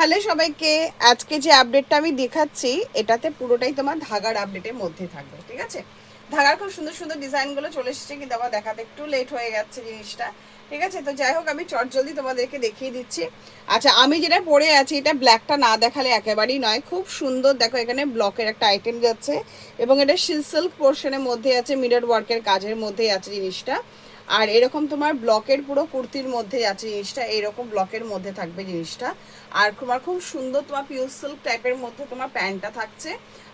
Hello সবাইকে। আজকে যে আপডেটটা আমি দেখাচ্ছি এটাতে পুরোটাই তোমার ধাগার আপডেটের মধ্যে থাকবে, ঠিক আছে। ধাগার খুব সুন্দর সুন্দর ডিজাইনগুলো চলে এসেছে, কিন্তু আবার দেখাতে একটু লেট হয়ে যাচ্ছে জিনিসটা, ঠিক আছে। তো যাই হোক, আমি চটজলদি তোমাদেরকে দেখিয়ে দিচ্ছি। আচ্ছা, আমি যেটা পরে আছি এটা ব্ল্যাকটা না দেখালে একেবারেই নয়। খুব সুন্দর, দেখো এখানে ব্লকের একটা আইটেম যাচ্ছে এবং এটা সিল্ক পোর্শনের মধ্যে আছে, মিরর ওয়ার্কের কাজের মধ্যেই আছে জিনিসটা। আর এরকম তোমার ব্লকের পুরো কুর্তির মধ্যে আছে জিনিসটা, এইরকম ব্লকের মধ্যে থাকবে জিনিসটা। আর তোমার খুব সুন্দর তোমার পিওর সিল্ক টাইপের মধ্যে তোমার প্যান্টটা থাকছে,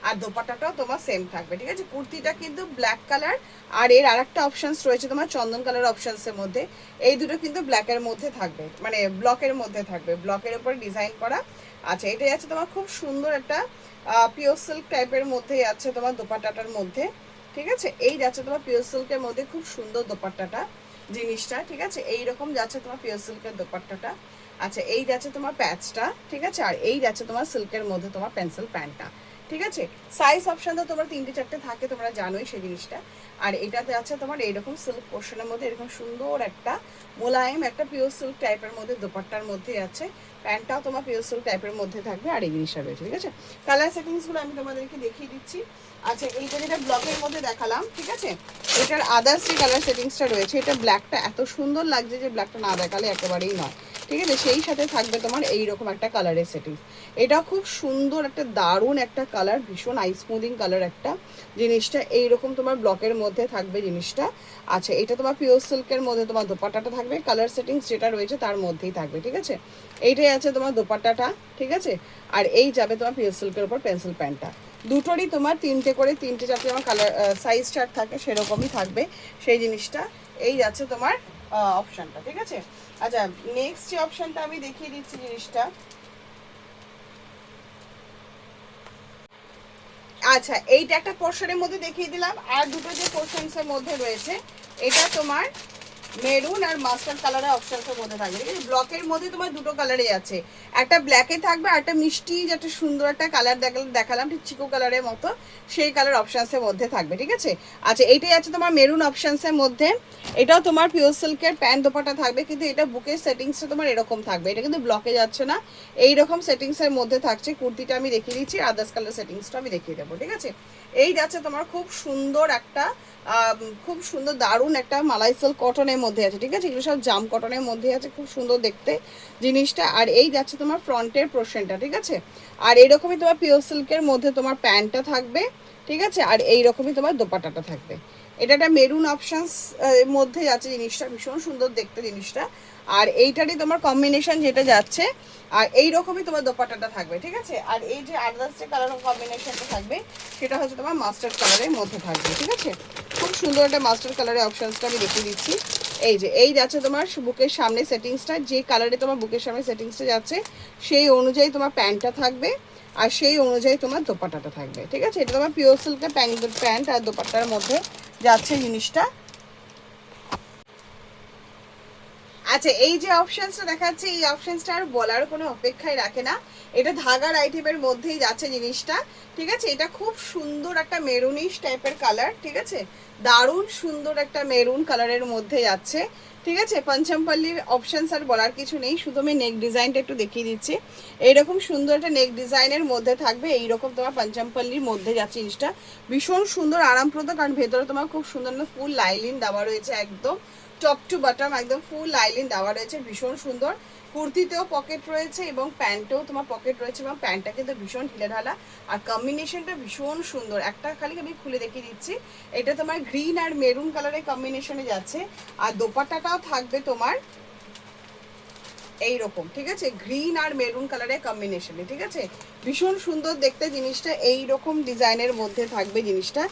আর দোপাট্টাটাও তোমার সেম থাকবে, ঠিক আছে। কুর্তিটা কিন্তু ব্ল্যাক কালার, আর এর আরেকটা অপশানস রয়েছে তোমার চন্দন কালার অপশানসের মধ্যে। এই দুটো কিন্তু ব্ল্যাকের মধ্যে থাকবে, মানে ব্লকের মধ্যে থাকবে, ব্লকের উপর ডিজাইন করা। আচ্ছা, এটাই আছে তোমার খুব সুন্দর একটা পিওর সিল্ক টাইপের মধ্যেই আছে তোমার দোপাট্টাটার মধ্যে, ঠিক আছে। এই যাচ্ছে তোমার পিওর সিল্কের মধ্যে খুব সুন্দর দোপাট্টাটা জিনিসটা, ঠিক আছে। এইরকম যাচ্ছে তোমার পিওর সিল্কের দোপাট্টাটা। আচ্ছা, এই যাচ্ছে তোমার প্যাচটা, ঠিক আছে। আর এই যাচ্ছে তোমার সিল্কের মধ্যে তোমার পেন্সিল প্যান্টটা, ঠিক আছে। সাইজ অপশন তো তোমার 3টে 4টে থাকে, তোমরা জানোই সেই জিনিসটা। আর এটাতে আছে তোমার এইরকম সিল্ক পোর্শনের মধ্যে এরকম সুন্দর একটা মোলায়েম একটা পিওর সিল্ক টাইপের মধ্যে দোপাট্টার মধ্যে আছে। প্যান্টটাও তোমার পিওর সিল্ক টাইপের মধ্যে থাকবে, আর এই জিনিসটা রয়েছে, ঠিক আছে। কালার সেটিংসগুলো আমি তোমাদেরকে দেখিয়ে দিচ্ছি। আচ্ছা, এইটা যেটা ব্লকের মধ্যে দেখালাম, ঠিক আছে, এটার আদার্স যে কালার সেটিংসটা রয়েছে, এটা ব্ল্যাকটা এত সুন্দর লাগছে যে ব্ল্যাকটা না দেখালে একেবারেই নয়, ঠিক আছে। সেই সাথে থাকবে তোমার এইরকম একটা কালারের সেটিংস। এটা খুব সুন্দর একটা দারুণ একটা কালার, ভীষণ আই স্মুদিং কালার একটা জিনিসটা। এইরকম তোমার ব্লকের মধ্যে থাকবে জিনিসটা। আচ্ছা, এটা তোমার পিওর সিল্কের মধ্যে তোমার দোপাট্টাটা থাকবে, কালার সেটিংস যেটা রয়েছে তার মধ্যেই থাকবে, ঠিক আছে। এইটাই আছে তোমার দোপাট্টাটা, ঠিক আছে। আর এই যাবে তোমার পিওর সিল্কের উপর পেন্সিল প্যান্টটা। দুটোরই তোমার 3টে করে 3টে 4টে আমার কালার সাইজ চার্ট থাকে, সেরকমই থাকবে সেই জিনিসটা। এই যাচ্ছে তোমার অপশানটা, ঠিক আছে। আচ্ছা, নেক্সট যে অপশনটা আমি দেখিয়ে দিচ্ছি জিনিসটা। আচ্ছা, এইটা একটা পোর্শনের মধ্যে দেখিয়ে দিলাম, আর দুটো যে পোর্শনসের মধ্যে রয়েছে এটা তোমার মেরুন আর মাস্টার্ড কালারের অপশনসের মধ্যে থাকবে, ঠিক আছে। ব্লকের মধ্যে তোমার দুটো কালারই আছে, একটা ব্ল্যাকে থাকবে আর একটা মিষ্টি যেটা সুন্দর একটা কালার দেখালাম ঠিক চিকু কালারের মতো, সেই কালার অপশনসের মধ্যে থাকবে, ঠিক আছে। আচ্ছা, এইটাই আছে তোমার মেরুন অপশনসের মধ্যে। এটাও তোমার পিওর সিল্কের প্যান্ট দোপাটা থাকবে, কিন্তু এটা বুকের সেটিংসটা তোমার এরকম থাকবে, এটা কিন্তু ব্লকে যাচ্ছে না, এইরকম সেটিংসের মধ্যে থাকছে। কুর্তিটা আমি দেখিয়ে দিচ্ছি, আদার্স কালার সেটিংসটা আমি দেখিয়ে দেবো, ঠিক আছে। এই যাচ্ছে তোমার খুব সুন্দর একটা খুব সুন্দর দারুণ একটা মালাই সিল্ক কটনের মধ্যে আছে, ঠিক আছে। এগুলো সব জাম কটনের মধ্যে আছে, খুব সুন্দর দেখতে জিনিসটা। আর এই যাচ্ছে তোমার ফ্রন্টের পোর্শনটা, ঠিক আছে। আর এইরকমই তোমার পিওর সিল্কের মধ্যে তোমার প্যান্টটা থাকবে, ঠিক আছে। আর এইরকমই তোমার দোপাট্টাটা থাকবে। এটা একটা মেরুন অপশানস এর মধ্যে যাচ্ছে জিনিসটা, ভীষণ সুন্দর দেখতে জিনিসটা। আর এইটারই তোমার কম্বিনেশন যেটা যাচ্ছে, আর এইরকমই তোমার দোপাট্টাটা থাকবে, ঠিক আছে। আর এই যে আদার্স যে কালার কম্বিনেশনটা থাকবে সেটা হচ্ছে তোমার মাস্টার্ড কালারের মধ্যে থাকবে, ঠিক আছে। খুব সুন্দর একটা মাস্টার্ড কালারের অপশানসটা আমি দেখিয়ে দিচ্ছি। এই যে এই যাচ্ছে তোমার বুকের সামনে সেটিংসটা, যে কালারে তোমার বুকের সামনে সেটিংসটা যাচ্ছে সেই অনুযায়ী তোমার প্যান্টটা থাকবে, আর সেই অনুযায়ী তোমার দোপাট্টাটা থাকবে, ঠিক আছে। এটা তোমার পিওর সিল্কের প্যান্ট আর দোপাট্টার মধ্যে যাচ্ছে জিনিসটা। আচ্ছা, এই যে অপশনসটা দেখাচ্ছে এই অপশনসটা আর বলার কোনো অপেক্ষাই রাখে না, এটা ধাগার আইটেমের মধ্যেই যাচ্ছে জিনিসটা, ঠিক আছে। এটা খুব সুন্দর একটা মেরুনিশ টাইপের কালার, ঠিক আছে, দারুণ সুন্দর একটা মেরুন কালারের মধ্যে যাচ্ছে, ঠিক আছে। পঞ্চমপল্লির অপশনস আর বলার কিছু নেই, শুধু আমি নেক ডিজাইনটা একটু দেখিয়ে দিচ্ছি। এইরকম সুন্দর একটা নেক ডিজাইনের মধ্যে থাকবে, এইরকম তোমার পঞ্চমপল্লির মধ্যে যাচ্ছে জিনিসটা, ভীষণ সুন্দর আরামপ্রদ, কারণ ভেতরে তোমার খুব সুন্দর ফুল লাইলিন দেওয়া রয়েছে, একদম টপ টু বটম একদম ফুল লাইলিন দেওয়া রয়েছে, ভীষণ সুন্দর। কুর্তিতেও পকেট রয়েছে এবং প্যান্টেও তোমার পকেট রয়েছে, এবং প্যান্টটা কিন্তু ভীষণ ঢিলেঢালা, আর কম্বিনেশনটা ভীষণ সুন্দর। একটা খালি আমি খুলে দেখিয়ে দিচ্ছি, এটা তোমার গ্রিন আর মেরুন কালারের কম্বিনেশনে যাচ্ছে, আর দোপাট্টাটাও থাকবে তোমার এইরকম, ঠিক আছে, গ্রিন আর মেরুন কালারের কম্বিনেশনে, ঠিক আছে। ভীষণ সুন্দর দেখতে জিনিসটা, এইরকম ডিজাইনের মধ্যে থাকবে জিনিসটা,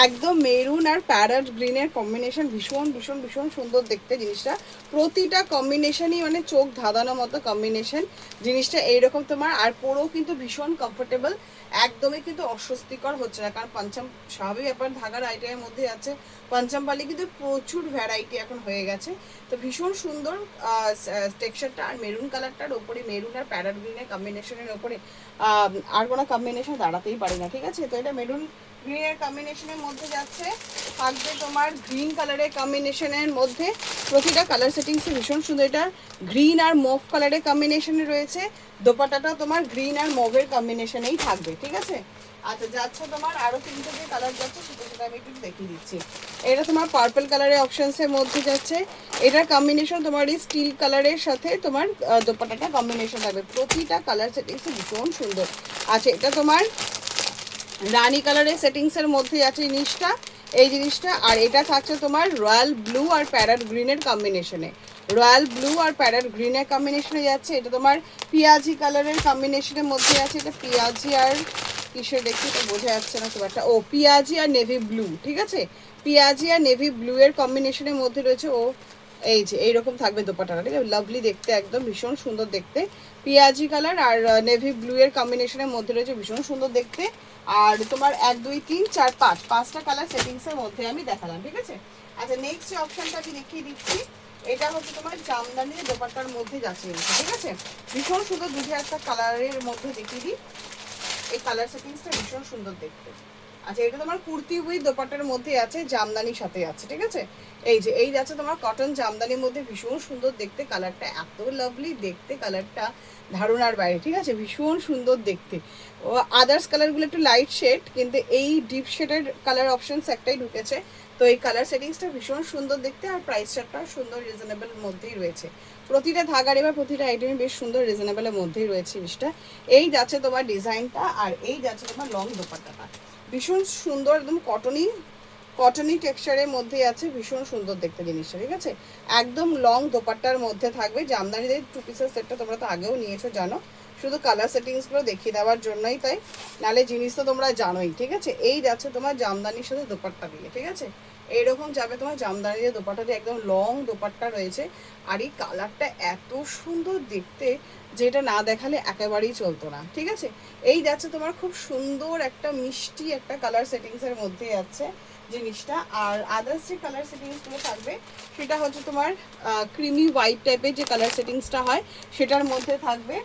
একদম মেরুন আর প্যারট গ্রিনের কম্বিনেশন, ভীষণ ভীষণ ভীষণ সুন্দর দেখতে জিনিসটা। প্রতিটা কম্বিনেশনই মানে চোখ ধাঁধানো মতো কম্বিনেশন জিনিসটা এইরকম তোমার। আর পরেও কিন্তু ভীষণ কমফোর্টেবল, একদমই কিন্তু অস্বস্তিকর হচ্ছে না, কারণ পঞ্চম স্বাভাবিক ব্যাপার ধাগার আইটেমের মধ্যে আছে, পঞ্চমপালি কিন্তু প্রচুর ভ্যারাইটি এখন হয়ে গেছে। তো ভীষণ সুন্দর টেক্সচারটা, আর মেরুন কালারটার ওপরে মেরুন আর প্যারট গ্রিনের কম্বিনেশনের ওপরে আর কোনো কম্বিনেশন দাঁড়াতেই পারে না, ঠিক আছে। তো এটা মেরুন গ্রিনের কম্বিনেশনের মধ্যে যাচ্ছে, থাকবে তোমার গ্রিন কালারের কম্বিনেশনের মধ্যে। প্রতিটা কালার সেটিংসে ভীষণ সুন্দর। এটা গ্রিন আর মুভ কালারের কম্বিনেশনে রয়েছে, দোপাট্টাটাও তোমার গ্রিন আর মুভের কম্বিনেশনেই থাকবে, ঠিক আছে। আচ্ছা, যাচ্ছে তোমার আরো 3টে যে কালার যাচ্ছে সেটা আমি একটু দেখিয়ে দিচ্ছি। এটা তোমার পার্পল কালারের অপশনসের মধ্যে যাচ্ছে, এটার কম্বিনেশন তোমার এই স্টিল কালারের সাথে তোমার দোপাট্টাটা কম্বিনেশন থাকবে। প্রতিটা কালার সেটিংসে ভীষণ সুন্দর। আচ্ছা, এটা তোমার রানী কালারের সেটিংসের মধ্যে আছে জিনিসটা, এই জিনিসটা। আর এটা থাকছে তোমার রয়্যাল ব্লু আর প্যারট গ্রিনের কম্বিনেশনে, রয়্যাল ব্লু আর প্যারট গ্রিনের কম্বিনেশনে যাচ্ছে। এটা তোমার পিয়াজি কালারের কম্বিনেশনের মধ্যে আছে। এটা পিয়াজি আর কিসে দেখছি এটা বোঝা যাচ্ছে না খুব একটা, ও পিয়াজি আর নেভি ব্লু, ঠিক আছে। পিয়াজি আর নেভি ব্লু এর কম্বিনেশনের মধ্যে রয়েছে। ও এই যে এইরকম থাকবে দোপাট্টাটা, ঠিক আছে, লাভলি দেখতে, একদম ভীষণ সুন্দর দেখতে। পিয়াজি কালার আর নেভি ব্লু এর কম্বিনেশনের মধ্যে রয়েছে, ভীষণ সুন্দর দেখতে। আর তোমার 1 2 3 4 5 5টা কালার সেটিংসের মধ্যে আমি দেখালাম, ঠিক আছে। আচ্ছা, নেক্সট যে অপশনটা আমি দেখিয়ে দিচ্ছি, এটা হচ্ছে তোমার জামদানি দোপাট্টার মধ্যে যাচ্ছে, ঠিক আছে। ভীষণ সুন্দর, দুটো একটা কালারের মধ্যে দেখিয়ে দিই। এই কালার সেটিংসটা ভীষণ সুন্দর দেখতে। আচ্ছা, এটা তোমার কুর্তি উইথ দোপাট্টার মধ্যে আছে, জামদানির সাথে আছে, ঠিক আছে। এই যে এই যাচ্ছে তোমার কটন জামদানির মধ্যে, ভীষণ সুন্দর দেখতে, কালারটা এত লাভলি দেখতে, কালারটা ধারণার বাইরে, ঠিক আছে, ভীষণ সুন্দর দেখতে। ও আদার্স কালারগুলো একটু লাইট শেড, কিন্তু এই ডিপ শেডের কালার অপশনস একটাই ঢুকেছে। তো এই কালার সেটিংসটা ভীষণ সুন্দর দেখতে, আর প্রাইস চার্টটাও সুন্দর রিজনেবল মধ্যেই রয়েছে। প্রতিটা ধাগার এবার প্রতিটা আইটেমই বেশ সুন্দর রিজনেবলের মধ্যেই রয়েছে জিনিসটা। এই যাচ্ছে তোমার ডিজাইনটা, আর এই যাচ্ছে তোমার লং দোপাট্টাটা, ভীষণ সুন্দর, একদম কটনি টেক্সচারের মধ্যে আছে, ভীষণ সুন্দর দেখতে জিনিসটা, ঠিক আছে। একদম লং দোপাট্টার মধ্যে থাকবে। জামদানিদের 2 পিসের সেটটা তোমরা তো আগেও নিয়েছো, জানো, শুধু কালার সেটিংসগুলো দেখিয়ে দেওয়ার জন্যই তাই, নালে জিনিস তো তোমরা জানোই, ঠিক আছে। এই যাচ্ছে তোমার জামদানির সাথে দোপাট্টা দিয়ে, ঠিক আছে, এইরকম যাবে তোমার জামদানি দিয়ে দোপাট্টা দিয়ে, একদম লং দোপাট্টা রয়েছে। আর এই কালারটা এত সুন্দর দেখতে, যেটা না দেখালে একেবারেই চলতো না, ঠিক আছে। এই যাচ্ছে তোমার খুব সুন্দর একটা মিষ্টি একটা কালার সেটিংসের মধ্যে যাচ্ছে জিনিসটা। আর আদার্স যে কালার সেটিংসগুলো থাকবে সেটা হচ্ছে তোমার ক্রিমি হোয়াইট টাইপের যে কালার সেটিংসটা হয় সেটার মধ্যে থাকবে।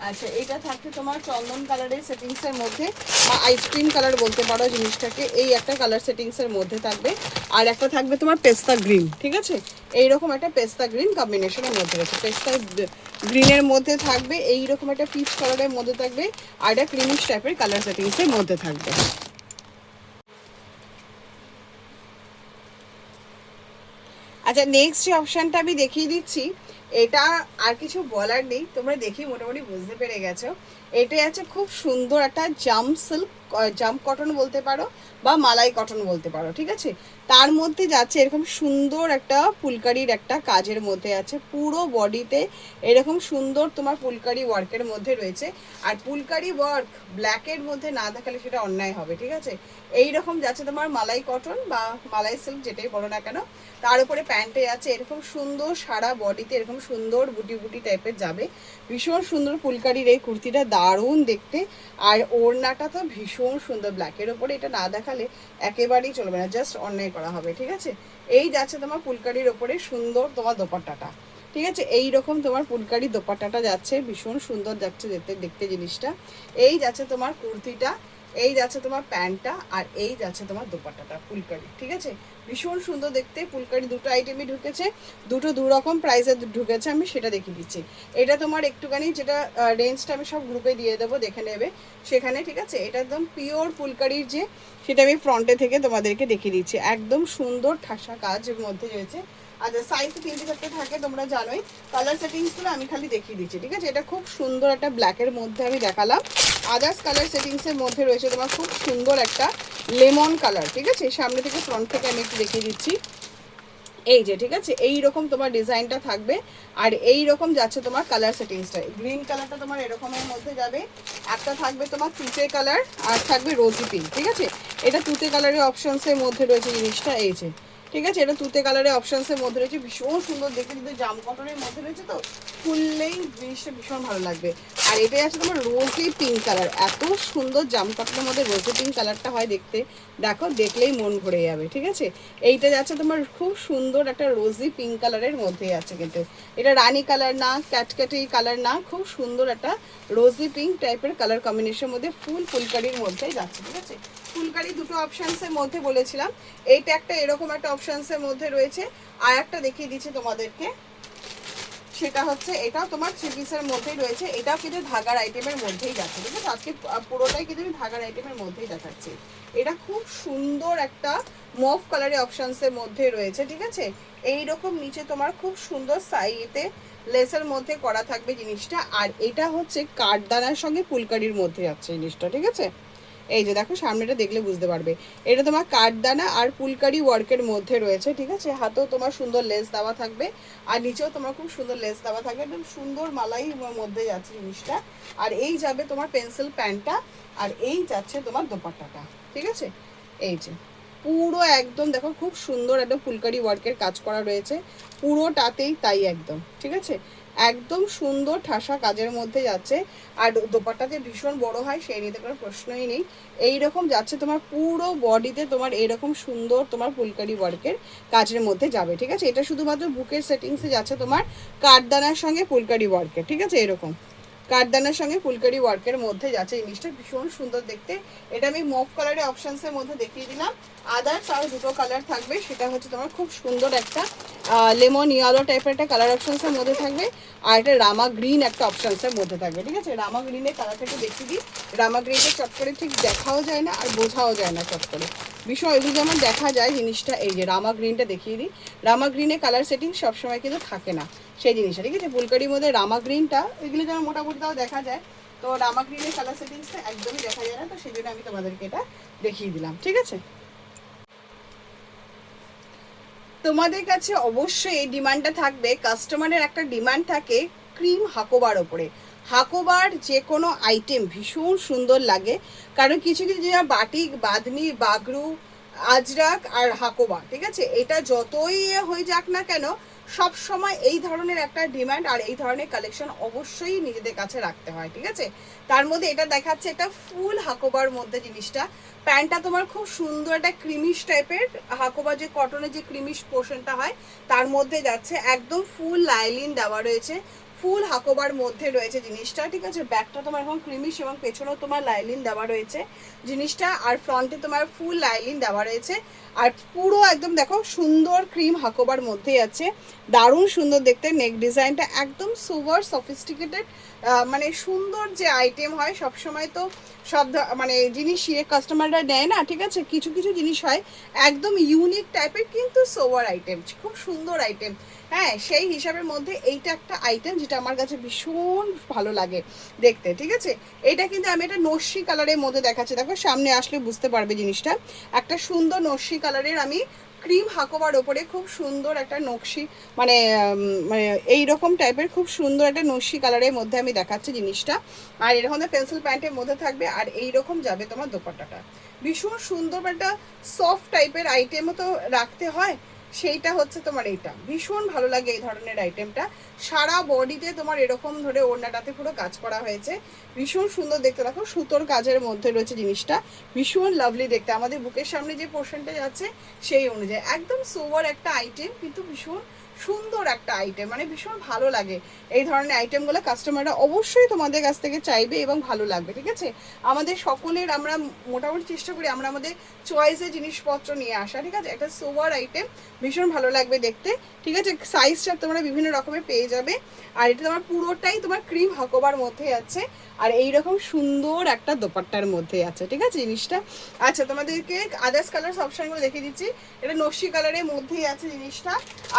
আচ্ছা, এটা থাকছে তোমার চন্দন কালারের সেটিংসের মধ্যে, আইসক্রিম কালার বলতে পারো জিনিসটাকে, এই একটা কালার সেটিংসের মধ্যে থাকবে। আর একটা থাকবে তোমার পেস্তা গ্রিন, ঠিক আছে, এইরকম একটা পেস্তা গ্রিন কম্বিনেশনের মধ্যে রয়েছে। পেস্তা গ্রিনের মধ্যে থাকবে, এইরকম একটা পিচ কালারের মধ্যে থাকবে, আর একটা ক্রিমিশ টাইপের কালার সেটিংসের মধ্যে থাকবে। আচ্ছা, নেক্সট যে অপশানটা আমি দেখিয়ে দিচ্ছি, এটা আর কিছু বলার নেই, তোমরা দেখি মোটামুটি বুঝতে পেরে গেছো। এটা আছে খুব সুন্দর একটা জাম্প সিল্ক, জাম্প কটন বলতে পারো বা মালাই কটন বলতে পারো, ঠিক আছে। তার মধ্যে যাচ্ছে এরকম সুন্দর একটা ফুলকারির একটা কাজের মধ্যে আছে, পুরো বডিতে এরকম সুন্দর তোমার ফুলকারি ওয়ার্কের মধ্যে রয়েছে। আর ফুলকারি ওয়ার্ক ব্ল্যাকের মধ্যে না দেখালে সেটা অন্যায় হবে, ঠিক আছে। এইরকম যাচ্ছে তোমার মালাই কটন বা মালাই সিল্ক যেটাই বলো না কেন, তার উপরে প্যান্টে আছে এরকম সুন্দর, সারা বডিতে এরকম সুন্দর বুটি বুটি টাইপের যাবে, ভীষণ সুন্দর ফুলকারির এই কুর্তিটা, দারুণ দেখতে। আর ওড়নাটা তো ভীষণ সুন্দর, ব্ল্যাকের ওপরে এটা না দেখালে একেবারেই চলবে না, জাস্ট অন্যায় করা হবে, ঠিক আছে। এই যাচ্ছে তোমার ফুলকারির ওপরে সুন্দর তোমার দোপাট্টাটা, ঠিক আছে, এইরকম তোমার ফুলকারি দোপাট্টাটা যাচ্ছে, ভীষণ সুন্দর যাচ্ছে দেখতে জিনিসটা। এই যাচ্ছে তোমার কুর্তিটা, এই যাচ্ছে তোমার প্যান্টটা, আর এই যাচ্ছে তোমার দোপাট্টাটা ফুলকারি, ঠিক আছে, ভীষণ সুন্দর দেখতে। ফুলকারি দুটো আইটেমই ঢুকেছে, দুটো দু রকম প্রাইসে ঢুকেছে, আমি সেটা দেখিয়ে দিচ্ছি। এটা তোমার একটুখানি যেটা রেঞ্জটা আমি সব গ্রুপে দিয়ে দেবো, দেখে নেবে সেখানে, ঠিক আছে। এটা একদম পিওর ফুলকারির যে, সেটা আমি ফ্রন্টে থেকে তোমাদেরকে দেখিয়ে দিচ্ছি, একদম সুন্দর ঠাসা কাজের মধ্যে রয়েছে। আচ্ছা, সাইজ তো 3টে 4টে থাকে তোমরা জানোই। কালার সেটিংসগুলো আমি খালি দেখিয়ে দিচ্ছি, ঠিক আছে। এটা খুব সুন্দর একটা ব্ল্যাকের মধ্যে আমি দেখালাম। আদার্স কালার সেটিংসের মধ্যে রয়েছে তোমার খুব সুন্দর একটা লেমন কালার, ঠিক আছে। সামনে থেকে ফ্রন্ট থেকে আমি একটু দেখিয়ে দিচ্ছি, এই যে, ঠিক আছে, এই রকম তোমার ডিজাইনটা থাকবে। আর এই রকম যাচ্ছে তোমার কালার সেটিংসটা, গ্রিন কালারটা তোমার এরকমের মধ্যে যাবে, একটা থাকবে তোমার তুতে কালার, আর থাকবে রোজি পিঙ্ক, ঠিক আছে। এটা তুতে কালারের অপশনসের মধ্যে রয়েছে জিনিসটা, এই যে, ঠিক আছে, এটা তুতে কালারের অপশনসের মধ্যে রয়েছে, ভীষণ সুন্দর দেখতে, কিন্তু জাম কটনের মধ্যে রয়েছে তো খুললেই জিনিসটা ভীষণ ভালো লাগবে। আর এটাই আছে তোমার রোজি পিঙ্ক কালার, এত সুন্দর জাম কটনের মধ্যে রোজি পিঙ্ক কালারটা হয় দেখতে, দেখো দেখলেই মন ভরে যাবে, ঠিক আছে। এইটা যাচ্ছে তোমার খুব সুন্দর একটা রোজি পিঙ্ক কালারের মধ্যে আছে, কিন্তু এটা রানী কালার না, ক্যাটক্যাটি কালার না, খুব সুন্দর একটা রোজি পিঙ্ক টাইপের কালার কম্বিনেশনের মধ্যে ফুলকারির মধ্যে যাচ্ছে, ঠিক আছে। ফুলকারি দুটো অপশানসের মধ্যে বলেছিলাম, এইটা একটা এরকম একটা অপশানসের মধ্যে রয়েছে, আর একটা দেখিয়ে দিচ্ছি তোমাদেরকে, সেটা হচ্ছে এটাও তোমার 3 পিসের মধ্যেই রয়েছে, এটাও কিন্তু ধাগার আইটেমের মধ্যেই যাচ্ছে, ঠিক আছে? আজকে পুরোটাই কিন্তু আমি ধাগার আইটেমের মধ্যেই দেখাচ্ছি। এটা খুব সুন্দর একটা মভ কালারের অপশানসের মধ্যে রয়েছে, ঠিক আছে? এইরকম নিচে তোমার খুব সুন্দর সাইডে লেসের মধ্যে করা থাকবে জিনিসটা, আর এটা হচ্ছে কাঠদানার সঙ্গে ফুলকারির মধ্যে যাচ্ছে জিনিসটা, ঠিক আছে? এই যে দেখো সামনেটা দেখলে বুঝতে পারবে, এটা তোমার কাঠদানা আর ফুলকারি ওয়ার্কের মধ্যে রয়েছে, ঠিক আছে? হাতেও তোমার সুন্দর লেস দেওয়া থাকবে, আর নিচেও তোমার খুব সুন্দর লেস দেওয়া থাকবে, একদম সুন্দর মালাই মধ্যে যাচ্ছে জিনিসটা। আর এই যাবে তোমার পেন্সিল প্যান্টটা, আর এই যাচ্ছে তোমার দোপাট্টাটা, ঠিক আছে? এই যে পুরো একদম দেখো খুব সুন্দর একদম ফুলকারি ওয়ার্কের কাজ করা রয়েছে পুরোটাতেই, তাই একদম, ঠিক আছে? একদম সুন্দর ঠাসা কাজের মধ্যে যাচ্ছে, আর দোপাট্টাতে ভীষণ বড় হয় সেই নিতে কোনো প্রশ্নই নেই। এইরকম যাচ্ছে তোমার পুরো বডিতে তোমার এরকম সুন্দর তোমার ফুলকারি ওয়ার্কের কাজের মধ্যে যাবে, ঠিক আছে? এটা শুধুমাত্র বুকের সেটিংসে যাচ্ছে তোমার কাঠদানার সঙ্গে ফুলকারি ওয়ার্কের, ঠিক আছে? এরকম কাঠদানার সঙ্গে ফুলকারি ওয়ার্কের মধ্যে যাচ্ছে জিনিসটা, ভীষণ সুন্দর দেখতে। এটা আমি মভ কালারের অপশানসের মধ্যে দেখিয়ে দিলাম, আদার্স আরও দুটো কালার থাকবে, সেটা হচ্ছে তোমার খুব সুন্দর একটা লেমন ইয়েলো টাইপের একটা কালার অপশানসের মধ্যে থাকবে, আর একটা রামা গ্রিন একটা অপশানসের মধ্যে থাকবে, ঠিক আছে? রামা গ্রিনের কালারটা একটু দেখিয়ে দিই, রামা গ্রিনটা চট করে ঠিক দেখাও যায় না আর বোঝাও যায় না চট করে, ভীষণ এগুলো যেমন দেখা যায় জিনিসটা। এই যে রামা গ্রিনটা দেখিয়ে দিই, রামা গ্রিনের কালার সেটিং সবসময় কিন্তু থাকে না সেই জিনিসটা, ঠিক আছে? ফুলকারির মধ্যে রামা গ্রিনটা এগুলো যেমন মোটামুটি তাও দেখা যায়, তো রামা গ্রিনের কালার সেটিংসটা একদমই দেখা যায় না, তো সেই জন্য আমি তোমাদেরকে এটা দেখিয়ে দিলাম, ঠিক আছে? তোমাদের কাছে অবশ্যই এই ডিমান্ডটা থাকবে, কাস্টমারের একটা ডিমান্ড থাকে ক্রিম হাকোবার ওপরে। হাকোবার যে কোনো আইটেম ভীষণ সুন্দর লাগে, কারণ কিছু কিছু যেটা বাটিক, বাঁধনি, বাগরু, আজরাক আর হাকোবা, ঠিক আছে? এটা যতই হয়ে যাক না কেন, সব সময় এই ধরনের একটা ডিমান্ড আর এই ধরনের কালেকশন অবশ্যই নিজেদের কাছে রাখতে হয়, ঠিক আছে? তার মধ্যে এটা দেখাচ্ছে এটা ফুল হাকোবার মধ্যে জিনিসটা, প্যান্টটা তোমার খুব সুন্দর একটা ক্রিমিশ টাইপের হাকোবা, যে কটনের যে ক্রিমিশ পোর্শনটা হয় তার মধ্যে যাচ্ছে, একদম ফুল লাইলিন দেওয়া রয়েছে, ফুল হাকোবার মধ্যে রয়েছে জিনিসটা, ঠিক আছে? ব্যাকটা তোমার এখন ক্রিমিশ এবং পেছনেও তোমার লাইলিন দেওয়া রয়েছে জিনিসটা, আর ফ্রন্টে তোমার ফুল লাইলিন দেওয়া রয়েছে, আর পুরো একদম দেখো সুন্দর ক্রিম হাকোবার মধ্যেই আছে, দারুণ সুন্দর দেখতে। নেক ডিজাইনটা একদম সুপার সফিস্টিকেটেড, মানে সুন্দর যে আইটেম হয় সবসময় তো সব মানে জিনিস কাস্টমাররা নেয় না, ঠিক আছে? কিছু কিছু জিনিস হয় একদম ইউনিক টাইপের, কিন্তু সোভার আইটেম, খুব সুন্দর আইটেম, হ্যাঁ? সেই হিসাবের মধ্যে এইটা একটা আইটেম যেটা আমার কাছে ভীষণ ভালো লাগে দেখতে, ঠিক আছে? এটা কিন্তু আমি একটা নস্যি কালারের মধ্যে দেখাচ্ছি, দেখো সামনে আসলে বুঝতে পারবে জিনিসটা, একটা সুন্দর নস্যি কালারের আমি ক্রিম হাকোবার ওপরে খুব সুন্দর একটা নকশি, মানে মানে এইরকম টাইপের খুব সুন্দর একটা নকশি কালারের মধ্যে আমি দেখাচ্ছি জিনিসটা, আর এরকম পেন্সিল প্যান্টের মধ্যে থাকবে, আর এইরকম যাবে তোমার দোপাট্টাটা, ভীষণ সুন্দর একটা সফট টাইপের আইটেমও তো রাখতে হয়, সেইটা হচ্ছে তোমার এইটা ভীষণ ভালো লাগে এই ধরনের আইটেমটা। সারা বডিতে তোমার এরকম ধরে ওড়নাটাতে পুরো কাজ করা হয়েছে, ভীষণ সুন্দর দেখতে, দেখো সুতোর কাজের মধ্যে রয়েছে জিনিসটা, ভীষণ লাভলি দেখতে। আমাদের বুকের সামনে যে পোর্শনটা যাচ্ছে সেই অনুযায়ী একদম সোভার একটা আইটেম, কিন্তু ভীষণ সুন্দর একটা আইটেম, মানে ভীষণ ভালো লাগে এই ধরনের আইটেমগুলো, কাস্টমাররা অবশ্যই তোমাদের কাছ থেকে চাইবে এবং ভালো লাগবে, ঠিক আছে? আমাদের সকলের আমরা মোটামুটি চেষ্টা করি আমরা আমাদের চয়েসে জিনিসপত্র নিয়ে আসা, ঠিক আছে? একটা সোভার আইটেম ভীষণ ভালো লাগবে দেখতে, ঠিক আছে? সাইজটা তোমরা বিভিন্ন রকমের পেয়ে যাবে, আর এটা তোমার পুরোটাই তোমার ক্রিম হাকোবার মধ্যে আছে, আর এইরকম সুন্দর একটা দোপাট্টার মধ্যে আছে, ঠিক আছে জিনিসটা? আচ্ছা, তোমাদেরকে আদার্স কালার্স অপশানগুলো দেখিয়ে দিচ্ছি, এটা নস্যি কালারের মধ্যেই আছে জিনিসটা।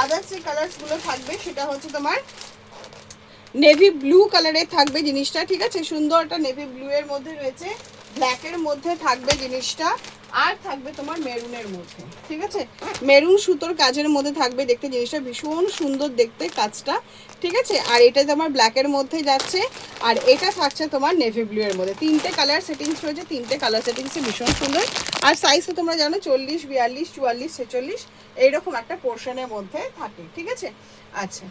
আদার্স যে কালার্সগুলো থাকবে সেটা হচ্ছে তোমার নেভি ব্লু কালারের থাকবে জিনিসটা, ঠিক আছে? সুন্দর একটা নেভি ব্লু এর মধ্যে রয়েছে, ব্ল্যাকের মধ্যে থাকবে জিনিসটা, আর থাকবে তোমার মেরুনের মধ্যে, ঠিক আছে? মেরুন সুতোর কাজের মধ্যে থাকবে দেখতে, জিনিসটা ভীষণ সুন্দর দেখতে কাজটা, ঠিক আছে? আর এটা তোমার ব্ল্যাকের মধ্যে যাচ্ছে, আর এটা থাকছে তোমার নেভি ব্লু এর মধ্যে, তিনটে কালার সেটিংস রয়েছে, তিনটে কালার সেটিংসে ভীষণ সুন্দর, আর সাইজটা তোমরা জানো 40, 42, 44, 46 এইরকম একটা পোর্শনের মধ্যে থাকে, ঠিক আছে? আচ্ছা,